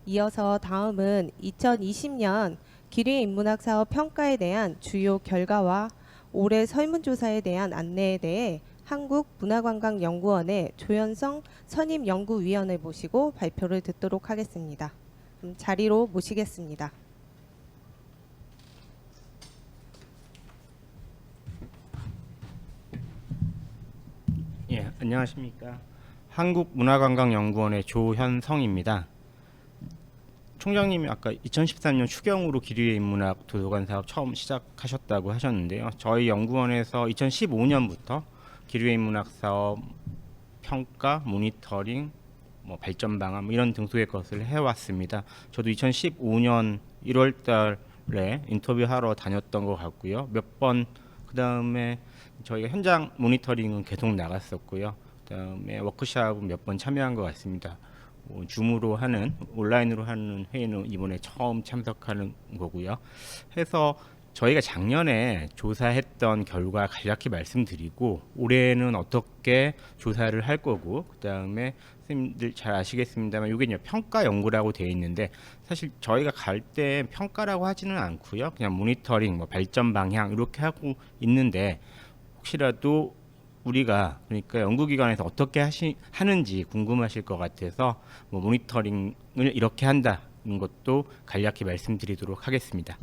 이어서 다음은 2020년 기류인문학 사업 평가에 대한 주요 결과와 올해 설문조사에 대한 안내에 대해 한국문화관광연구원의 조현성 선임연구위원을 모시고 발표를 듣도록 하겠습니다. 자리로 모시겠습니다. 예, 안녕하십니까. 한국문화관광연구원의 조현성입니다. 총장님이 아까 2013년 추경으로 기류의 인문학 도서관 사업 처음 시작하셨다고 하셨는데요. 저희 연구원에서 2015년부터 기류의 인문학 사업 평가, 모니터링, 발전 방안 이런 등수의 것을 해왔습니다. 저도 2015년 1월달에 인터뷰하러 다녔던 것 같고요. 몇 번 그다음에 저희가 현장 모니터링은 계속 나갔었고요. 그다음에 워크숍은 몇 번 참여한 것 같습니다. 줌으로 하는 온라인으로 하는 회의는 이번에 처음 참석하는 거고요. 해서 저희가 작년에 조사했던 결과 간략히 말씀드리고 올해는 어떻게 조사를 할 거고 그다음에 선생님들 잘 아시겠습니다만 이게 이제 평가 연구라고 되어 있는데 사실 저희가 갈 때 평가라고 하지는 않고요. 그냥 모니터링, 발전 방향 이렇게 하고 있는데 혹시라도 우리가 그러니까 연구기관에서 어떻게 하는지 궁금하실 것 같아서 모니터링을 이렇게 한다는 것도 간략히 말씀드리도록 하겠습니다.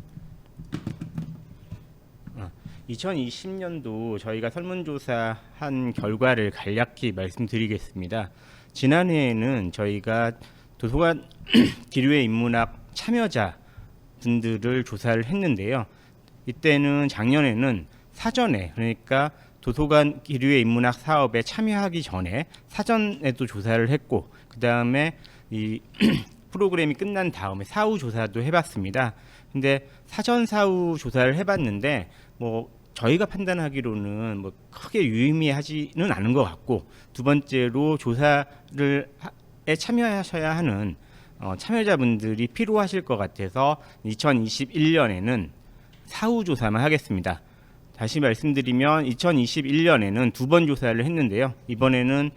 2020년도 저희가 설문조사한 결과를 간략히 말씀드리겠습니다. 지난해에는 저희가 도서관 기류의 인문학 참여자 분들을 조사를 했는데요. 이때는 작년에는 사전에 그러니까 도서관 기류의 인문학 사업에 참여하기 전에 사전에도 조사를 했고 그 다음에 이 프로그램이 끝난 다음에 사후 조사도 해봤습니다. 근데 사전 사후 조사를 해봤는데 저희가 판단하기로는 크게 유의미하지는 않은 것 같고 두 번째로 조사를 참여하셔야 하는 참여자분들이 필요하실 것 같아서 2021년에는 사후 조사만 하겠습니다. 다시 말씀드리면 2021년에는 두 번 조사를 했는데요. 이번에는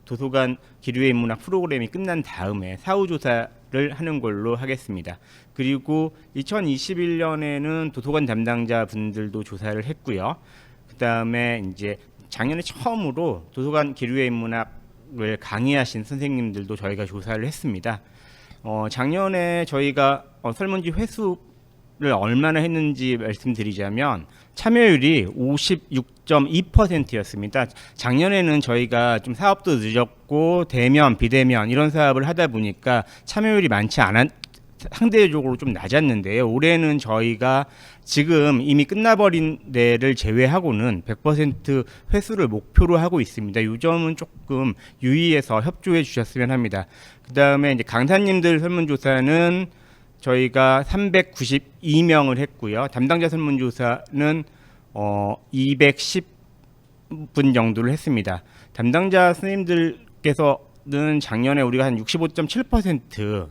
도서관 기류의 인문학 프로그램이 끝난 다음에 사후 조사를 하는 걸로 하겠습니다. 그리고 2021년에는 도서관 담당자 분들도 조사를 했고요. 그 다음에 이제 작년에 처음으로 도서관 기류의 인문학을 강의하신 선생님들도 저희가 조사를 했습니다. 작년에 저희가 설문지 회수를 얼마나 했는지 말씀드리자면 참여율이 56.2%였습니다. 작년에는 저희가 좀 사업도 늦었고 대면, 비대면 이런 사업을 하다 보니까 참여율이 많지 않았 상대적으로 좀 낮았는데요. 올해는 저희가 지금 이미 끝나버린 데를 제외하고는 100% 회수를 목표로 하고 있습니다. 이 점은 조금 유의해서 협조해 주셨으면 합니다. 그 다음에 이제 강사님들 설문조사는 저희가 392명을 했고요. 담당자 설문조사는 210분 정도를 했습니다. 담당자 선생님들께서는 작년에 우리가 한 65.7%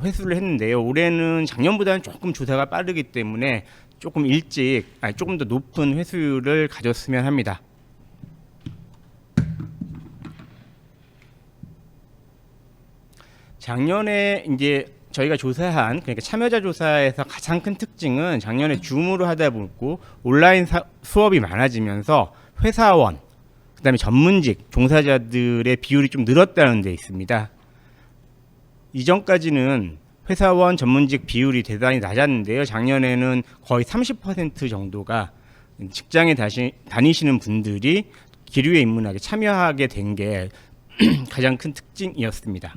회수를 했는데요. 올해는 작년보다는 조금 조사가 빠르기 때문에 조금 조금 더 높은 회수율을 가졌으면 합니다. 작년에 이제 저희가 조사한 그러니까 참여자 조사에서 가장 큰 특징은 작년에 줌으로 하다 보고 온라인 수업이 많아지면서 회사원, 그다음에 전문직 종사자들의 비율이 좀 늘었다는 데 있습니다. 이전까지는 회사원 전문직 비율이 대단히 낮았는데요. 작년에는 거의 30% 정도가 직장에 다니시는 분들이 기류의 인문학에 참여하게 된 게 가장 큰 특징이었습니다.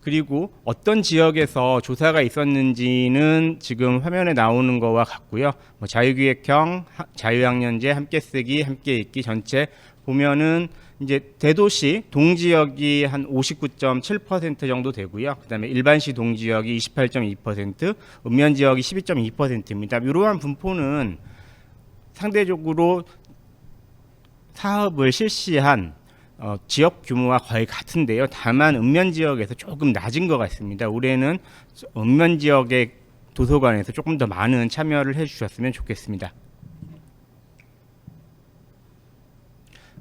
그리고 어떤 지역에서 조사가 있었는지는 지금 화면에 나오는 거와 같고요. 자유기획형, 자유학년제, 함께쓰기, 함께읽기 전체 보면은 이제 대도시 동지역이 한 59.7% 정도 되고요. 그다음에 일반시 동지역이 28.2%, 읍면지역이 12.2%입니다. 이러한 분포는 상대적으로 사업을 실시한 지역 규모와 거의 같은데요. 다만 읍면 지역에서 조금 낮은 것 같습니다. 올해는 읍면 지역의 도서관에서 조금 더 많은 참여를 해주셨으면 좋겠습니다.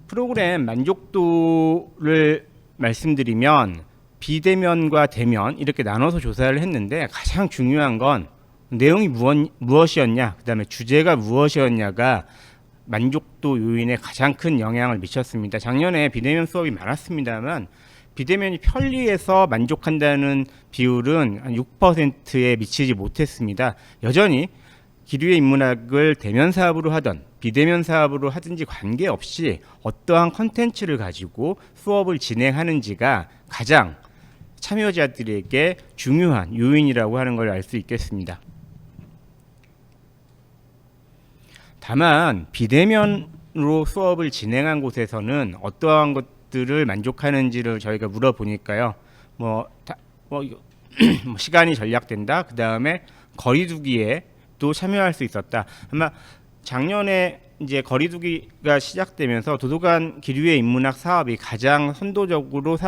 프로그램 만족도를 말씀드리면 비대면과 대면 이렇게 나눠서 조사를 했는데 가장 중요한 건 내용이 무엇이었냐, 그다음에 주제가 무엇이었냐가 만족도 요인에 가장 큰 영향을 미쳤습니다. 작년에 비대면 수업이 많았습니다만 비대면이 편리해서 만족한다는 비율은 한 6%에 미치지 못했습니다. 여전히 기류의 인문학을 대면 사업으로 하던 비대면 사업으로 하든지 관계없이 어떠한 컨텐츠를 가지고 수업을 진행하는지가 가장 참여자들에게 중요한 요인이라고 하는 걸 알 수 있겠습니다. 다만 비대면으로 수업을 진행한 곳에서는 어떠한 것들을 만족하는지를 저희가 물어보니까요. 뭐 시간이 절약된다. 그 다음에 거리두기에 또 참여할 수 있었다. 아마 작년에 이제 거리두기가 시작되면서 도서관 기류의 인문학 사업이 가장 선도적으로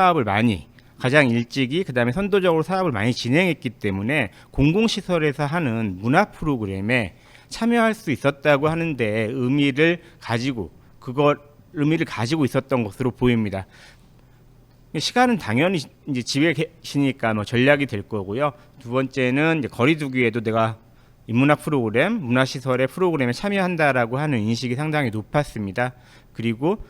가장 일찍이 그다음에 선도적으로 사업을 많이 진행했기 때문에 공공시설에서 하는 문학 프로그램에 참여할 수 있었다고 하는데 의미를 가지고 있었던 것으로 보입니다. 시간은 당연히 이제 집에 계시니까 뭐 전략이 될 거고요. 두 번째는 이제 거리두기에도 내가 인문학 프로그램, 문화시설의 프로그램에 참여한다라고 하는 인식이 상당히 높았습니다. 그리고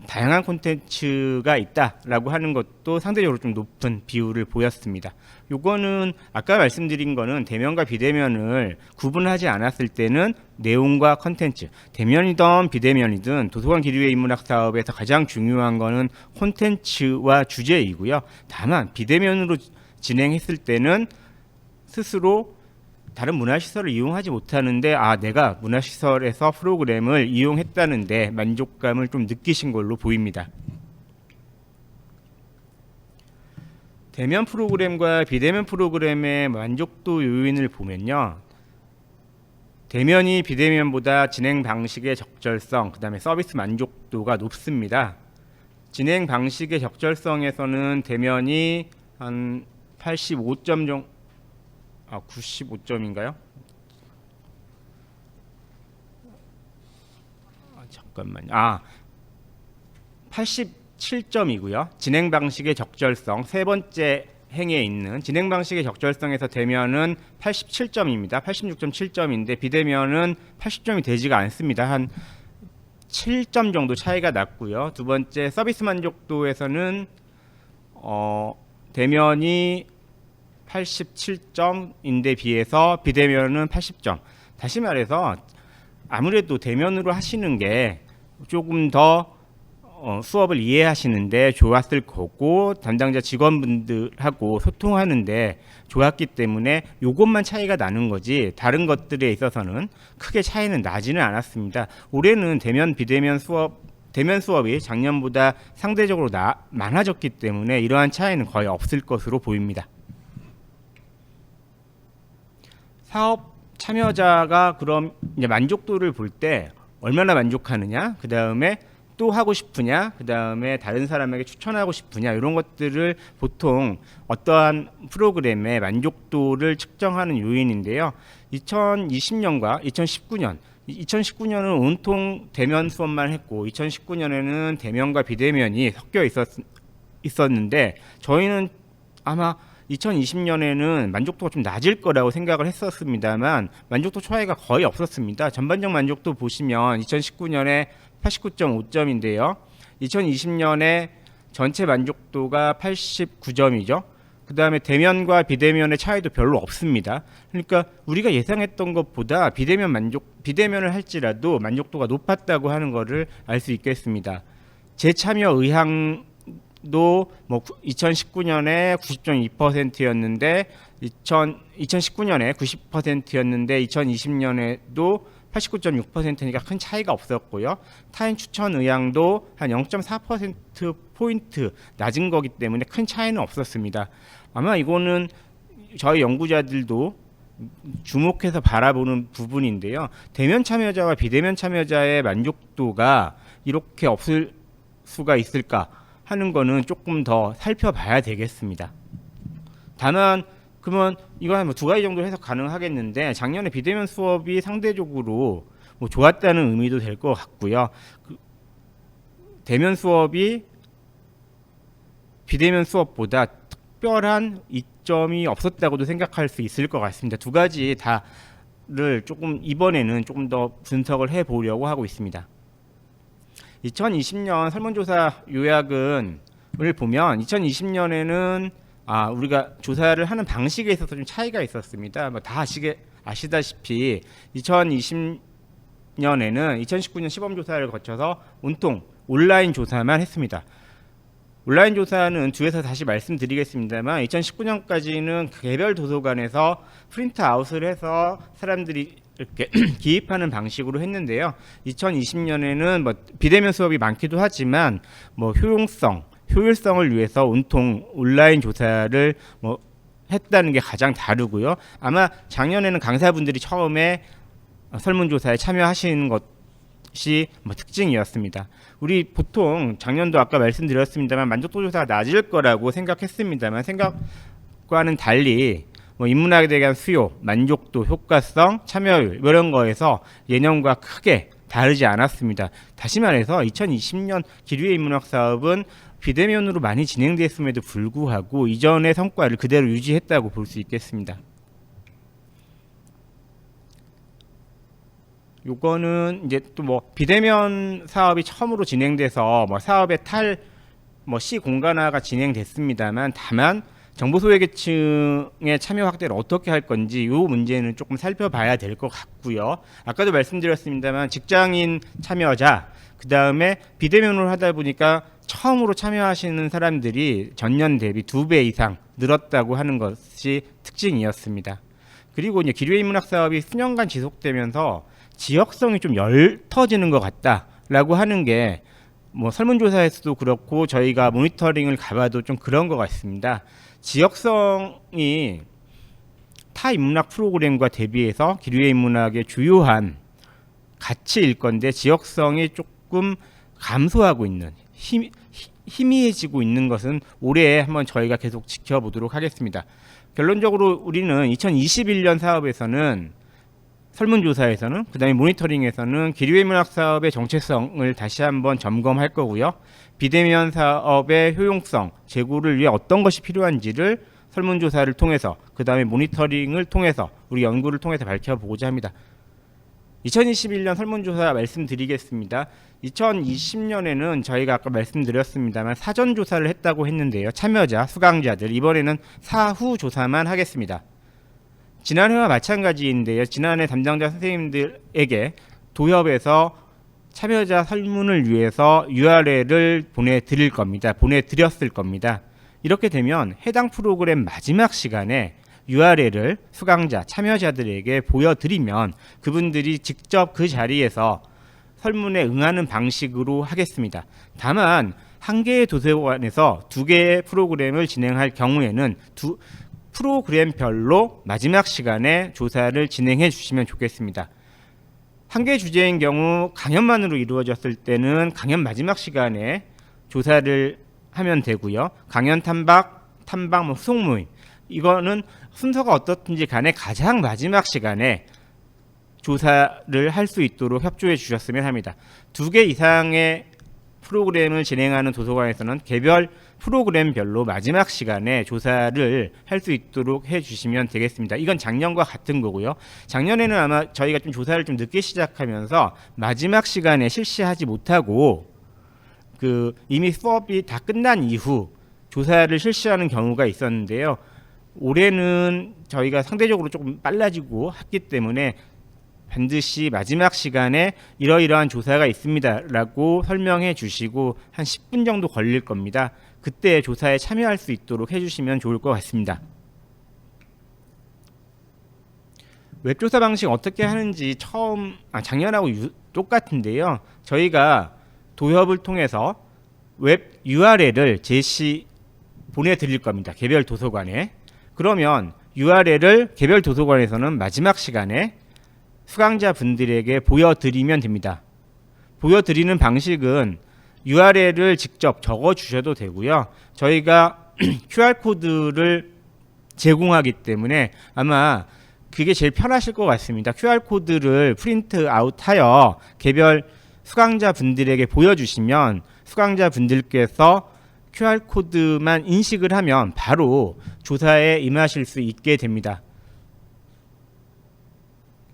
다양한 콘텐츠가 있다라고 하는 것도 상대적으로 좀 높은 비율을 보였습니다. 요거는 아까 말씀드린 거는 대면과 비대면을 구분하지 않았을 때는 내용과 콘텐츠, 대면이든 비대면이든 도서관 기류의 인문학 사업에서 가장 중요한 거는 콘텐츠와 주제이고요. 다만 비대면으로 진행했을 때는 스스로 다른 문화시설을 이용하지 못하는데 내가 문화시설에서 프로그램을 이용했다는데 만족감을 좀 느끼신 걸로 보입니다. 대면 프로그램과 비대면 프로그램의 만족도 요인을 보면요. 대면이 비대면보다 진행 방식의 적절성, 그 다음에 서비스 만족도가 높습니다. 진행 방식의 적절성에서는 대면이 한 85점 정도 95점인가요? 잠깐만요. 87점이고요. 진행 방식의 적절성 세 번째 행에 있는 진행 방식의 적절성에서 대면은 87점입니다. 86.7점인데 비대면은 80점이 되지가 않습니다. 한 7점 정도 차이가 났고요. 두 번째 서비스 만족도에서는 대면이 87점인데 비해서 비대면은 80점. 다시 말해서 아무래도 대면으로 하시는 게 조금 더 수업을 이해하시는데 좋았을 거고 담당자 직원분들하고 소통하는데 좋았기 때문에 요것만 차이가 나는 거지 다른 것들에 있어서는 크게 차이는 나지는 않았습니다. 올해는 대면 수업이 작년보다 상대적으로 많아졌기 때문에 이러한 차이는 거의 없을 것으로 보입니다. 사업 참여자가 그럼 이제 만족도를 볼 때 얼마나 만족하느냐, 그 다음에 또 하고 싶으냐, 그 다음에 다른 사람에게 추천하고 싶으냐 이런 것들을 보통 어떠한 프로그램의 만족도를 측정하는 요인인데요. 2020년과 2019년은 온통 대면 수업만 했고 2019년에는 대면과 비대면이 섞여 있었는데 저희는 아마 2020년에는 만족도가 좀 낮을 거라고 생각을 했었습니다만 만족도 차이가 거의 없었습니다. 전반적 만족도 보시면 2019년에 89.5점인데요. 2020년에 전체 만족도가 89점이죠. 그 다음에 대면과 비대면의 차이도 별로 없습니다. 그러니까 우리가 예상했던 것보다 비대면을 할지라도 만족도가 높았다고 하는 것을 알 수 있겠습니다. 재참여 의향 도 2019년에 90.2%였는데 2019년에 90%였는데 2020년에도 89.6%니까 큰 차이가 없었고요. 타인 추천 의향도 한 0.4%포인트 낮은 거기 때문에 큰 차이는 없었습니다. 아마 이거는 저희 연구자들도 주목해서 바라보는 부분인데요. 대면 참여자와 비대면 참여자의 만족도가 이렇게 없을 수가 있을까 하는 거는 조금 더 살펴봐야 되겠습니다. 다만 그러면 이거 한 두 가지 정도 해석 가능하겠는데 작년에 비대면 수업이 상대적으로 좋았다는 의미도 될 것 같고요. 대면 수업이 비대면 수업보다 특별한 이점이 없었다고도 생각할 수 있을 것 같습니다. 두 가지 다를 조금 이번에는 조금 더 분석을 해보려고 하고 있습니다. 2020년 설문조사 요약을 보면 2020년에는 우리가 조사를 하는 방식에 있어서 좀 차이가 있었습니다. 다 아시다시피 2020년에는 2019년 시범조사를 거쳐서 온통 온라인 조사만 했습니다. 온라인 조사는 뒤에서 다시 말씀드리겠습니다만 2019년까지는 개별 도서관에서 프린트아웃을 해서 사람들이 이렇게 기입하는 방식으로 했는데요. 2020년에는 비대면 수업이 많기도 하지만 효율성을 위해서 온통 온라인 조사를 했다는 게 가장 다르고요. 아마 작년에는 강사분들이 처음에 설문조사에 참여하신 것이 특징이었습니다. 우리 보통 작년도 아까 말씀드렸습니다만 만족도 조사가 낮을 거라고 생각했습니다만 생각과는 달리 인문학에 대한 수요, 만족도, 효과성, 참여율 이런 거에서 예년과 크게 다르지 않았습니다. 다시 말해서 2020년 기류의 인문학 사업은 비대면으로 많이 진행됐음에도 불구하고 이전의 성과를 그대로 유지했다고 볼 수 있겠습니다. 요거는 이제 또 비대면 사업이 처음으로 진행돼서 사업의 시 공간화가 진행됐습니다만 다만 정보 소외 계층의 참여 확대를 어떻게 할 건지 이 문제는 조금 살펴봐야 될 것 같고요. 아까도 말씀드렸습니다만 직장인 참여자 그 다음에 비대면으로 하다 보니까 처음으로 참여하시는 사람들이 전년 대비 2배 이상 늘었다고 하는 것이 특징이었습니다. 그리고 이제 기류의 인문학 사업이 수년간 지속되면서 지역성이 좀 엷어지는 것 같다라고 하는 게 설문조사에서도 그렇고 저희가 모니터링을 가봐도 좀 그런 것 같습니다. 지역성이 타 인문학 프로그램과 대비해서 기류의 인문학의 주요한 가치일 건데 지역성이 조금 감소하고 있는 희미해지고 있는 것은 올해 한번 저희가 계속 지켜보도록 하겠습니다. 결론적으로 우리는 2021년 사업에서는 설문조사에서는 그다음에 모니터링에서는 기류의 인문학 사업의 정체성을 다시 한번 점검할 거고요. 비대면 사업의 효용성, 제고를 위해 어떤 것이 필요한지를 설문조사를 통해서 그다음에 모니터링을 통해서 우리 연구를 통해서 밝혀보고자 합니다. 2021년 설문조사 말씀드리겠습니다. 2020년에는 저희가 아까 말씀드렸습니다만 사전조사를 했다고 했는데요. 참여자, 수강자들 이번에는 사후 조사만 하겠습니다. 지난해와 마찬가지인데요. 지난해 담당자 선생님들에게 도협에서 참여자 설문을 위해서 URL을 보내드렸을 겁니다. 이렇게 되면 해당 프로그램 마지막 시간에 URL을 수강자, 참여자들에게 보여드리면 그분들이 직접 그 자리에서 설문에 응하는 방식으로 하겠습니다. 다만 한 개의 도서관에서 2개의 프로그램을 진행할 경우에는 프로그램별로 마지막 시간에 조사를 진행해 주시면 좋겠습니다. 한 개 주제인 경우 강연만으로 이루어졌을 때는 강연 마지막 시간에 조사를 하면 되고요. 강연 탐방, 후속 모임 이거는 순서가 어떻든지 간에 가장 마지막 시간에 조사를 할 수 있도록 협조해 주셨으면 합니다. 2개 이상의 프로그램을 진행하는 도서관에서는 개별 프로그램별로 마지막 시간에 조사를 할 수 있도록 해주시면 되겠습니다. 이건 작년과 같은 거고요. 작년에는 아마 저희가 좀 조사를 좀 늦게 시작하면서 마지막 시간에 실시하지 못하고 이미 수업이 다 끝난 이후 조사를 실시하는 경우가 있었는데요. 올해는 저희가 상대적으로 조금 빨라지고 했기 때문에 반드시 마지막 시간에 이러이러한 조사가 있습니다라고 설명해 주시고 한 10분 정도 걸릴 겁니다. 그때 조사에 참여할 수 있도록 해주시면 좋을 것 같습니다. 웹조사 방식 어떻게 하는지 작년하고 똑같은데요. 저희가 도협을 통해서 웹 URL을 보내드릴 겁니다. 개별 도서관에. 그러면 URL을 개별 도서관에서는 마지막 시간에 수강자분들에게 보여드리면 됩니다. 보여드리는 방식은 URL을 직접 적어주셔도 되고요. 저희가 QR코드를 제공하기 때문에 아마 그게 제일 편하실 것 같습니다. QR코드를 프린트 아웃하여 개별 수강자분들에게 보여주시면 수강자분들께서 QR코드만 인식을 하면 바로 조사에 임하실 수 있게 됩니다.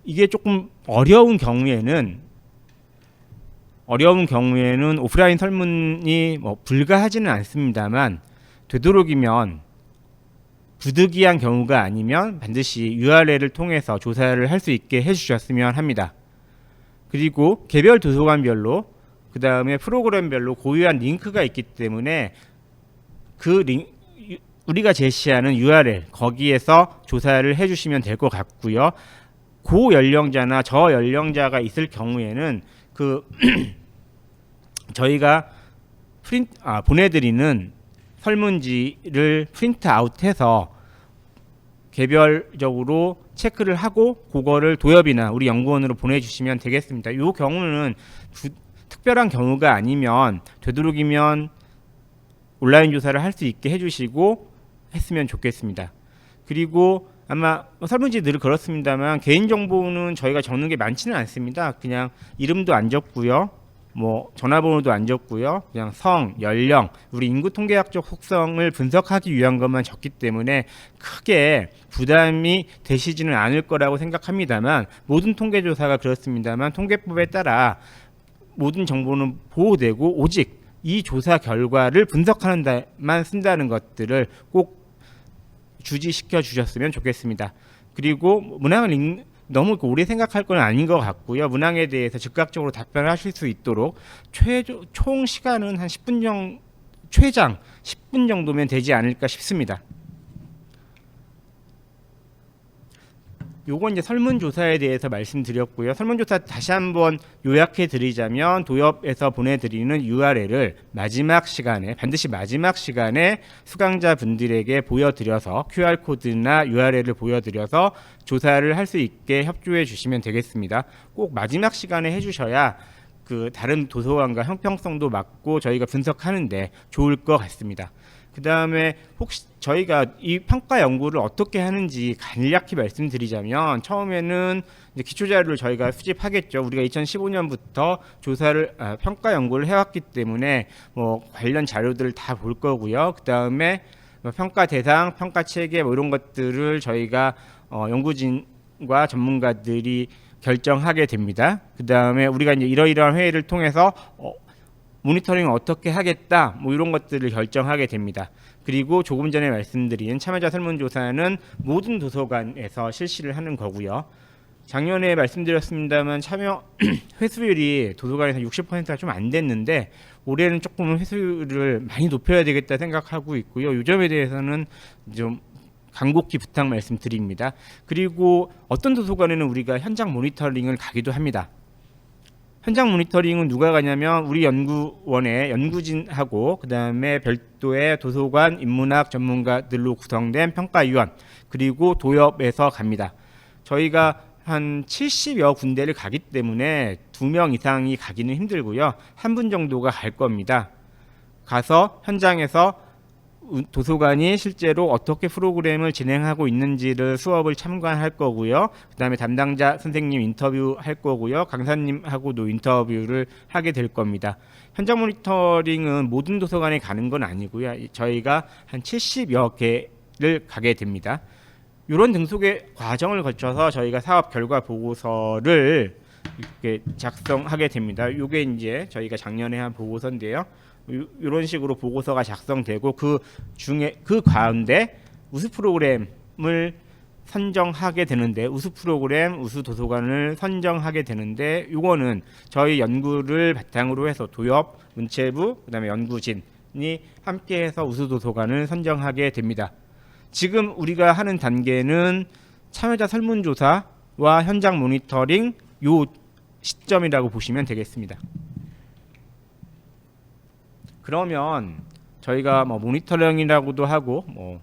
이게 조금 어려운 경우에는 오프라인 설문이 불가하지는 않습니다만, 되도록이면 부득이한 경우가 아니면 반드시 URL을 통해서 조사를 할 수 있게 해주셨으면 합니다. 그리고 개별 도서관별로, 그 다음에 프로그램별로 고유한 링크가 있기 때문에 우리가 제시하는 URL 거기에서 조사를 해주시면 될 것 같고요. 고연령자나 저연령자가 있을 경우에는 저희가 보내드리는 설문지를 프린트 아웃해서 개별적으로 체크를 하고 그거를 도엽이나 우리 연구원으로 보내주시면 되겠습니다. 이 경우는 특별한 경우가 아니면 되도록이면 온라인 조사를 할 수 있게 해주시고 했으면 좋겠습니다. 그리고 아마 설문지 늘 그렇습니다만 개인정보는 저희가 적는 게 많지는 않습니다. 그냥 이름도 안 적고요, 전화번호도 안 적고요, 그냥 성, 연령, 우리 인구 통계학적 속성을 분석하기 위한 것만 적기 때문에 크게 부담이 되시지는 않을 거라고 생각합니다만, 모든 통계조사가 그렇습니다만 통계법에 따라 모든 정보는 보호되고 오직 이 조사 결과를 분석하는 데만 쓴다는 것들을 꼭 주지시켜 주셨으면 좋겠습니다. 그리고 문항을 너무 오래 생각할 건 아닌 것 같고요. 문항에 대해서 즉각적으로 답변을 하실 수 있도록 총 시간은 한 10분 정도, 최장 10분 정도면 되지 않을까 싶습니다. 요건 이제 설문조사에 대해서 말씀드렸고요. 설문조사 다시 한번 요약해 드리자면, 도엽에서 보내드리는 URL을 반드시 마지막 시간에 수강자분들에게 보여드려서 QR코드나 URL을 보여드려서 조사를 할 수 있게 협조해 주시면 되겠습니다. 꼭 마지막 시간에 해주셔야 다른 도서관과 형평성도 맞고 저희가 분석하는데 좋을 것 같습니다. 그 다음에 혹시 저희가 이 평가 연구를 어떻게 하는지 간략히 말씀드리자면, 처음에는 이제 기초자료를 저희가 수집하겠죠. 우리가 2015년부터 평가 연구를 해왔기 때문에 관련 자료들을 다 볼 거고요. 그 다음에 평가 대상, 평가 체계 이런 것들을 저희가 연구진과 전문가들이 결정하게 됩니다. 그 다음에 우리가 이제 이러이러한 회의를 통해서 모니터링을 어떻게 하겠다, 이런 것들을 결정하게 됩니다. 그리고 조금 전에 말씀드린 참여자 설문조사는 모든 도서관에서 실시를 하는 거고요. 작년에 말씀드렸습니다만 참여 회수율이 도서관에서 60%가 좀 안 됐는데, 올해는 조금 회수율을 많이 높여야 되겠다 생각하고 있고요. 이 점에 대해서는 좀 간곡히 부탁 말씀드립니다. 그리고 어떤 도서관에는 우리가 현장 모니터링을 가기도 합니다. 현장 모니터링은 누가 가냐면 우리 연구원의 연구진하고 그 다음에 별도의 도서관 인문학 전문가들로 구성된 평가위원, 그리고 도엽에서 갑니다. 저희가 한 70여 군데를 가기 때문에 2명 이상이 가기는 힘들고요. 한 분 정도가 갈 겁니다. 가서 현장에서 도서관이 실제로 어떻게 프로그램을 진행하고 있는지를 수업을 참관할 거고요. 그 다음에 담당자 선생님 인터뷰할 거고요. 강사님하고도 인터뷰를 하게 될 겁니다. 현장 모니터링은 모든 도서관에 가는 건 아니고요. 저희가 한 70여 개를 가게 됩니다. 이런 등록의 과정을 거쳐서 저희가 사업 결과 보고서를 이렇게 작성하게 됩니다. 이게 이제 저희가 작년에 한 보고서인데요. 이런 식으로 보고서가 작성되고 그 가운데 우수 프로그램을 선정하게 되는데, 우수 프로그램, 우수 도서관을 선정하게 되는데, 이거는 저희 연구를 바탕으로 해서 도엽, 문체부, 그다음에 연구진이 함께해서 우수 도서관을 선정하게 됩니다. 지금 우리가 하는 단계는 참여자 설문조사와 현장 모니터링 요 시점이라고 보시면 되겠습니다. 그러면 저희가 모니터링이라고도 하고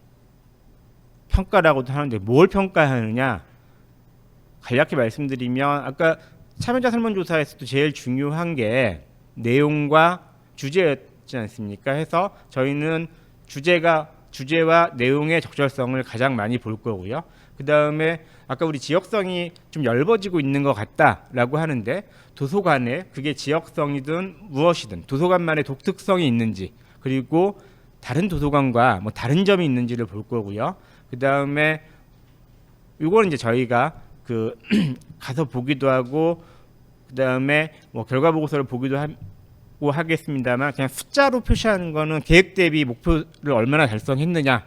평가라고도 하는데, 뭘 평가하느냐 간략히 말씀드리면, 아까 참여자 설문조사에서도 제일 중요한 게 내용과 주제였지 않습니까? 해서 저희는 주제와 내용의 적절성을 가장 많이 볼 거고요. 그 다음에 아까 우리 지역성이 좀 엷어지고 있는 것 같다라고 하는데, 도서관에 그게 지역성이든 무엇이든 도서관만의 독특성이 있는지, 그리고 다른 도서관과 뭐 다른 점이 있는지를 볼 거고요. 그 다음에 이거는 이제 저희가 그 가서 보기도 하고 그 다음에 뭐 결과 보고서를 보기도 하고 하겠습니다만, 그냥 숫자로 표시하는 거는 계획 대비 목표를 얼마나 달성했느냐,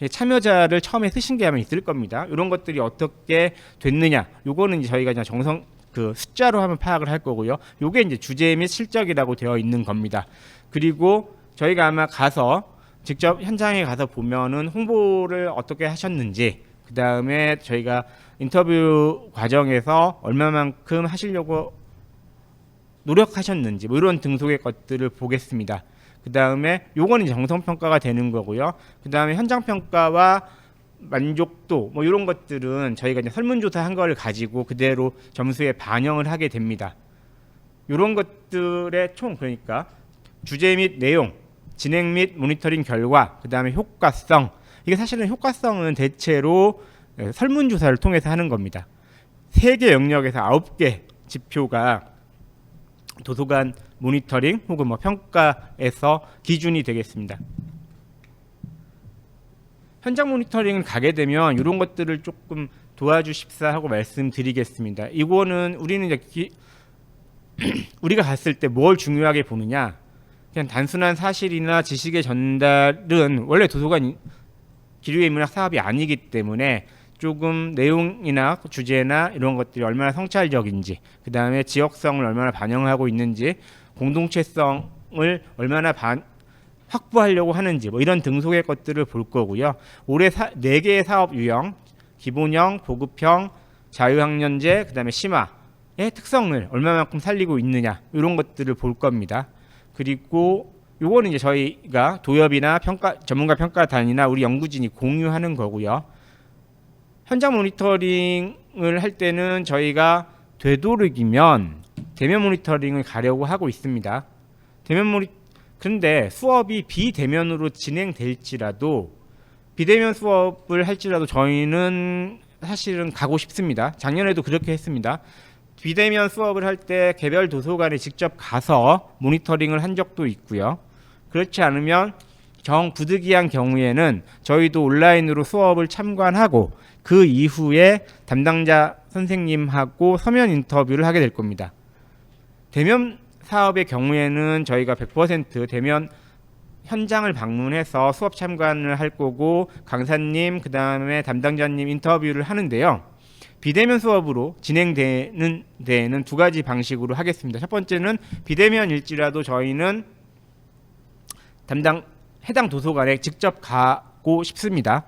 참여자를 처음에 쓰신 게 아마 있을 겁니다. 이런 것들이 어떻게 됐느냐, 요거는 이제 저희가 그냥 정성 그 숫자로 하면 파악을 할 거고요. 요게 이제 주제 및 실적이라고 되어 있는 겁니다. 그리고 저희가 아마 가서 직접 현장에 가서 보면은 홍보를 어떻게 하셨는지, 그 다음에 저희가 인터뷰 과정에서 얼마만큼 하시려고 노력하셨는지 뭐 이런 등속의 것들을 보겠습니다. 그 다음에 요거는 정성평가가 되는 거고요. 그 다음에 현장평가와 만족도 뭐 이런 것들은 저희가 이제 설문조사 한 거를 가지고 그대로 점수에 반영을 하게 됩니다. 이런 것들의 총, 그러니까 주제 및 내용, 진행 및 모니터링 결과, 그 다음에 효과성, 이게 사실은 효과성은 대체로 설문조사를 통해서 하는 겁니다. 3개 영역에서 9개 지표가 도서관 모니터링 혹은 뭐 평가에서 기준이 되겠습니다. 현장 모니터링을 가게 되면 이런 것들을 조금 도와주십사 하고 말씀드리겠습니다. 이거는 우리는 이제 우리가 갔을 때 뭘 중요하게 보느냐, 그냥 단순한 사실이나 지식의 전달은 원래 도서관 기류의 인문학 사업이 아니기 때문에 조금 내용이나 주제나 이런 것들이 얼마나 성찰적인지, 그 다음에 지역성을 얼마나 반영하고 있는지, 공동체성을 얼마나 확보하려고 하는지 뭐 이런 등속의 것들을 볼 거고요. 올해 4개의 사업 유형, 기본형, 보급형, 자유학년제, 그 다음에 심화의 특성을 얼마만큼 살리고 있느냐, 이런 것들을 볼 겁니다. 그리고 요거는 이제 저희가 도엽이나 전문가 평가단이나 우리 연구진이 공유하는 거고요. 현장 모니터링을 할 때는 저희가 되도록이면 대면 모니터링을 가려고 하고 있습니다. 그런데 수업이 비대면으로 진행될지라도, 비대면 수업을 할지라도 저희는 사실은 가고 싶습니다. 작년에도 그렇게 했습니다. 비대면 수업을 할 때 개별 도서관에 직접 가서 모니터링을 한 적도 있고요. 그렇지 않으면 정부득이한 경우에는 저희도 온라인으로 수업을 참관하고 그 이후에 담당자 선생님하고 서면 인터뷰를 하게 될 겁니다. 대면 사업의 경우에는 저희가 100% 대면 현장을 방문해서 수업 참관을 할 거고 강사님, 그 다음에 담당자님 인터뷰를 하는데요. 비대면 수업으로 진행되는 데에는 2가지 방식으로 하겠습니다. 첫 번째는 비대면일지라도 저희는 해당 도서관에 직접 가고 싶습니다.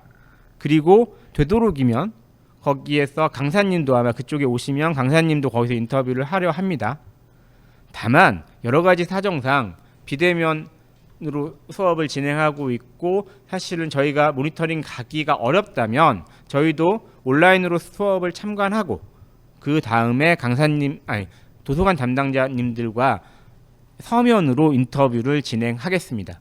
그리고 되도록이면 거기에서 강사님도 아마 그쪽에 오시면 강사님도 거기서 인터뷰를 하려 합니다. 다만 여러 가지 사정상 비대면으로 수업을 진행하고 있고 사실은 저희가 모니터링 가기가 어렵다면 저희도 온라인으로 수업을 참관하고 그 다음에 도서관 담당자님들과 서면으로 인터뷰를 진행하겠습니다.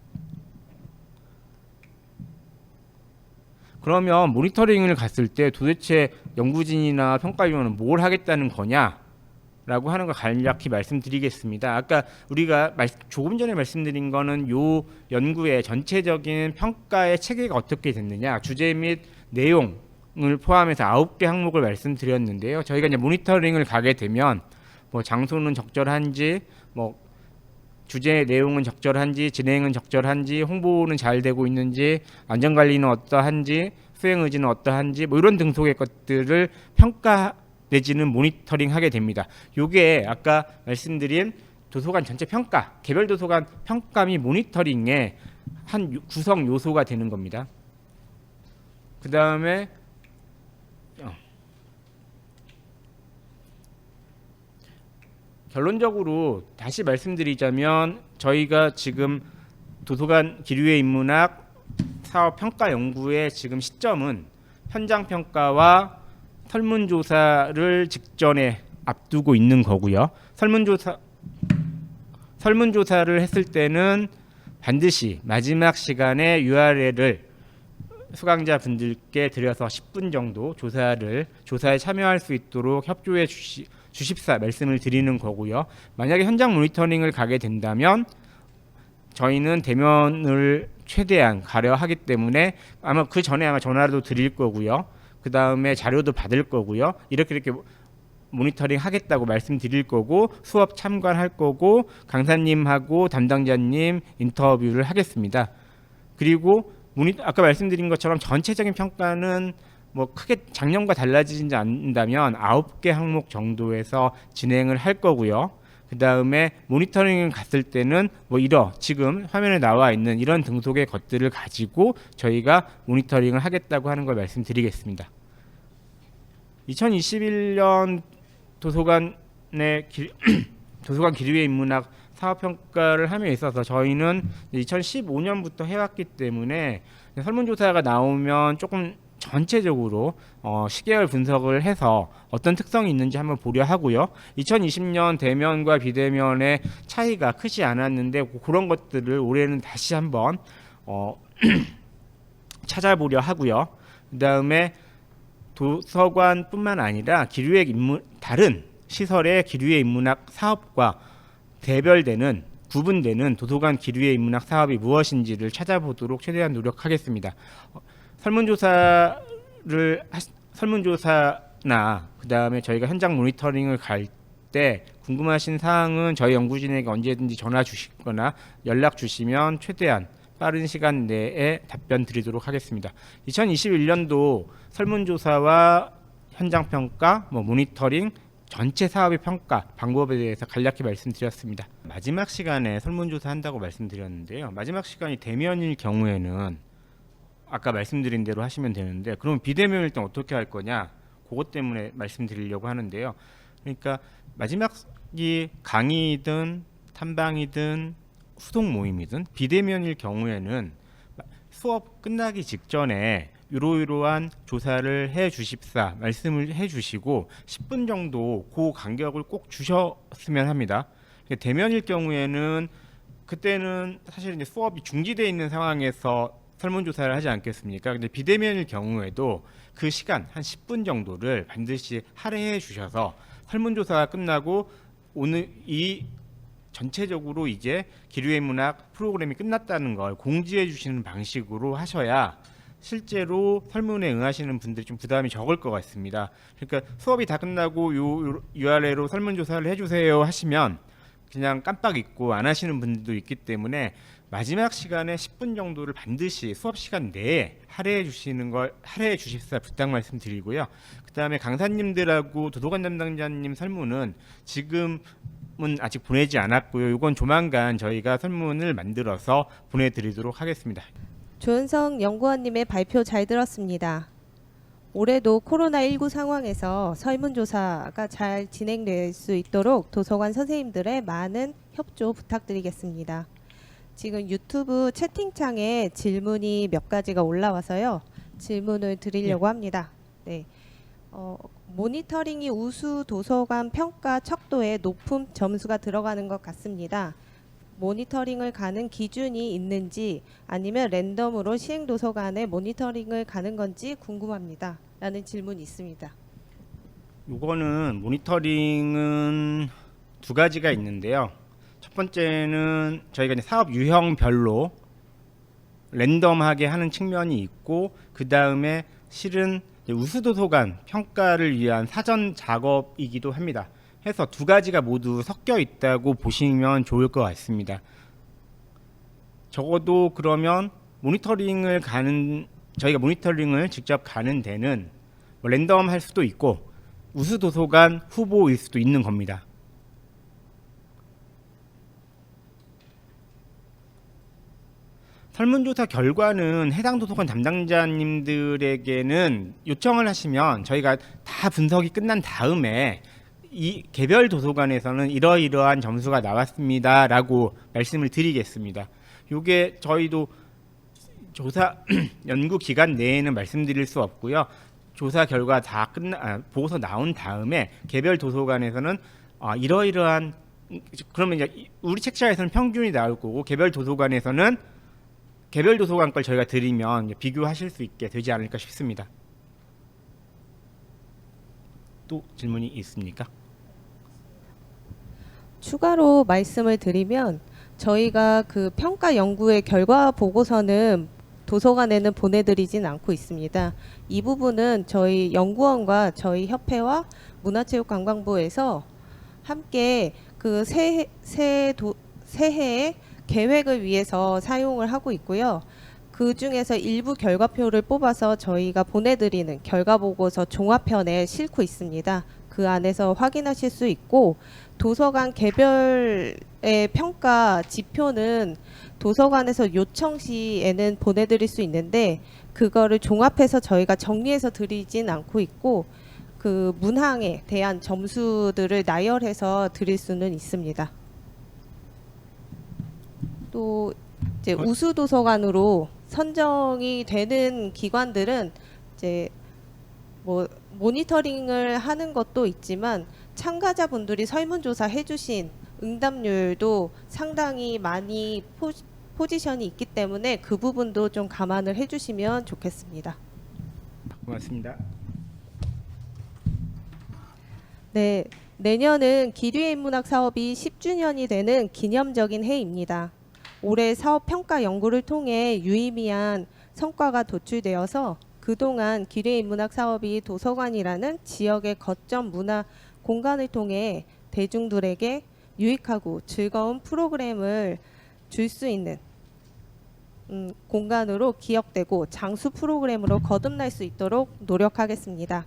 그러면 모니터링을 갔을 때 도대체 연구진이나 평가위원은 뭘 하겠다는 거냐라고 하는 걸 간략히 말씀드리겠습니다. 아까 우리가 조금 전에 말씀드린 거는 요 연구의 전체적인 평가의 체계가 어떻게 됐느냐, 주제 및 내용을 포함해서 9개 항목을 말씀드렸는데요. 저희가 이제 모니터링을 가게 되면 뭐 장소는 적절한지, 뭐 주제 내용은 적절한지, 진행은 적절한지, 홍보는 잘 되고 있는지, 안전관리는 어떠한지, 수행 의지는 어떠한지, 뭐 이런 등속의 것들을 평가 내지는 모니터링 하게 됩니다. 요게 아까 말씀드린 도서관 전체 평가, 개별 도서관 평가 및 모니터링의 한 구성 요소가 되는 겁니다. 그 다음에 결론적으로 다시 말씀드리자면 저희가 지금 도서관 기류의 인문학 사업 평가 연구의 지금 시점은 현장 평가와 설문조사를 직전에 앞두고 있는 거고요. 설문조사를 했을 때는 반드시 마지막 시간에 URL을 수강자 분들께 드려서 10분 정도 조사에 참여할 수 있도록 협조해 주십사 말씀을 드리는 거고요. 만약에 현장 모니터링을 가게 된다면 저희는 대면을 최대한 가려 하기 때문에 아마 그 전에 아마 전화도 드릴 거고요. 그 다음에 자료도 받을 거고요. 이렇게 모니터링 하겠다고 말씀드릴 거고 수업 참관할 거고 강사님하고 담당자님 인터뷰를 하겠습니다. 그리고 아까 말씀드린 것처럼 전체적인 평가는 뭐 크게 작년과 달라지지 않는다면 9개 항목 정도에서 진행을 할 거고요. 그 다음에 모니터링을 갔을 때는 뭐 지금 화면에 나와 있는 이런 등속의 것들을 가지고 저희가 모니터링을 하겠다고 하는 걸 말씀드리겠습니다. 2021년 도서관의 도서관 기류의 인문학 사업평가를 함에 있어서 저희는 2015년부터 해왔기 때문에 설문조사가 나오면 조금 전체적으로 시계열 분석을 해서 어떤 특성이 있는지 한번 보려 하고요. 2020년 대면과 비대면의 차이가 크지 않았는데 그런 것들을 올해는 다시 한번 찾아보려 하고요. 그 다음에 도서관뿐만 아니라 다른 시설의 기류의 인문학 사업과 구분되는 도서관 기류의 인문학 사업이 무엇인지를 찾아보도록 최대한 노력하겠습니다. 설문조사나 그 다음에 저희가 현장 모니터링을 갈 때 궁금하신 사항은 저희 연구진에게 언제든지 전화 주시거나 연락 주시면 최대한 빠른 시간 내에 답변 드리도록 하겠습니다. 2021년도 설문조사와 현장평가, 모니터링, 전체 사업의 평가 방법에 대해서 간략히 말씀드렸습니다. 마지막 시간에 설문조사 한다고 말씀드렸는데요. 마지막 시간이 대면일 경우에는 아까 말씀드린 대로 하시면 되는데 그럼 비대면일 때 어떻게 할 거냐? 그것 때문에 말씀드리려고 하는데요. 그러니까 마지막이 강의든 탐방이든 후속 모임이든 비대면일 경우에는 수업 끝나기 직전에 이러이러한 조사를 해 주십사 말씀을 해 주시고 10분 정도 그 간격을 꼭 주셨으면 합니다. 대면일 경우에는 그때는 사실 이제 수업이 중지되어 있는 상황에서 설문조사를 하지 않겠습니까? 근데 비대면일 경우에도 그 시간 한 10분 정도를 반드시 할애해 주셔서 설문조사가 끝나고 오늘 이 전체적으로 이제 기류의 문학 프로그램이 끝났다는 걸 공지해 주시는 방식으로 하셔야 실제로 설문에 응하시는 분들이 좀 부담이 적을 것 같습니다. 그러니까 수업이 다 끝나고 요 URL로 설문조사를 해주세요 하시면 그냥 깜빡 잊고 안 하시는 분들도 있기 때문에 마지막 시간에 10분 정도를 반드시 수업 시간 내에 할애해 주십사 부탁 말씀드리고요. 그 다음에 강사님들하고 도서관 담당자님 설문은 지금은 아직 보내지 않았고요. 이건 조만간 저희가 설문을 만들어서 보내드리도록 하겠습니다. 조은성 연구원님의 발표 잘 들었습니다. 올해도 코로나19 상황에서 설문조사가 잘 진행될 수 있도록 도서관 선생님들의 많은 협조 부탁드리겠습니다. 지금 유튜브 채팅창에 질문이 몇 가지가 올라와서요. 질문을 드리려고 합니다. 네. 모니터링이 우수 도서관 평가 척도에 높은 점수가 들어가는 것 같습니다. 모니터링을 가는 기준이 있는지 아니면 랜덤으로 시행도서관에 모니터링을 가는 건지 궁금합니다. 라는 질문이 있습니다. 이거는 모니터링은 두 가지가 있는데요. 첫 번째는 저희가 이제 사업 유형별로 랜덤하게 하는 측면이 있고 그 다음에 실은 우수도서관 평가를 위한 사전 작업이기도 합니다. 해서 두 가지가 모두 섞여 있다고 보시면 좋을 것 같습니다. 적어도 그러면 저희가 모니터링을 직접 가는 데는 랜덤할 수도 있고 우수도서관 후보일 수도 있는 겁니다. 설문조사 결과는 해당 도서관 담당자님들에게는 요청을 하시면 저희가 다 분석이 끝난 다음에 이 개별 도서관에서는 이러이러한 점수가 나왔습니다 라고 말씀을 드리겠습니다. 이게 저희도 조사 연구 기간 내에는 말씀드릴 수 없고요. 조사 결과 다 보고서 나온 다음에 개별 도서관에서는 이러이러한 그러면 이제 우리 책자에서는 평균이 나올 거고 개별 도서관에서는 개별 도서관 걸 저희가 드리면 비교하실 수 있게 되지 않을까 싶습니다. 또 질문이 있습니까? 추가로 말씀을 드리면 저희가 그 평가 연구의 결과 보고서는 도서관에는 보내드리진 않고 있습니다. 이 부분은 저희 연구원과 저희 협회와 문화체육관광부에서 함께 그 새해의 계획을 위해서 사용을 하고 있고요. 그 중에서 일부 결과표를 뽑아서 저희가 보내드리는 결과보고서 종합편에 싣고 있습니다. 그 안에서 확인하실 수 있고, 도서관 개별의 평가 지표는 도서관에서 요청 시에는 보내드릴 수 있는데, 그거를 종합해서 저희가 정리해서 드리진 않고 있고, 그 문항에 대한 점수들을 나열해서 드릴 수는 있습니다. 또 이제 우수 도서관으로 선정이 되는 기관들은 이제 뭐 모니터링을 하는 것도 있지만, 참가자분들이 설문조사 해주신 응답률도 상당히 많이 포지션이 있기 때문에 그 부분도 좀 감안을 해주시면 좋겠습니다. 고맙습니다. 네, 내년은 기류인문학 사업이 10주년이 되는 기념적인 해입니다. 올해 사업 평가 연구를 통해 유의미한 성과가 도출되어서 그동안 기류인문학 사업이 도서관이라는 지역의 거점 문화 공간을 통해 대중들에게 유익하고 즐거운 프로그램을 줄 수 있는 공간으로 기억되고 장수 프로그램으로 거듭날 수 있도록 노력하겠습니다.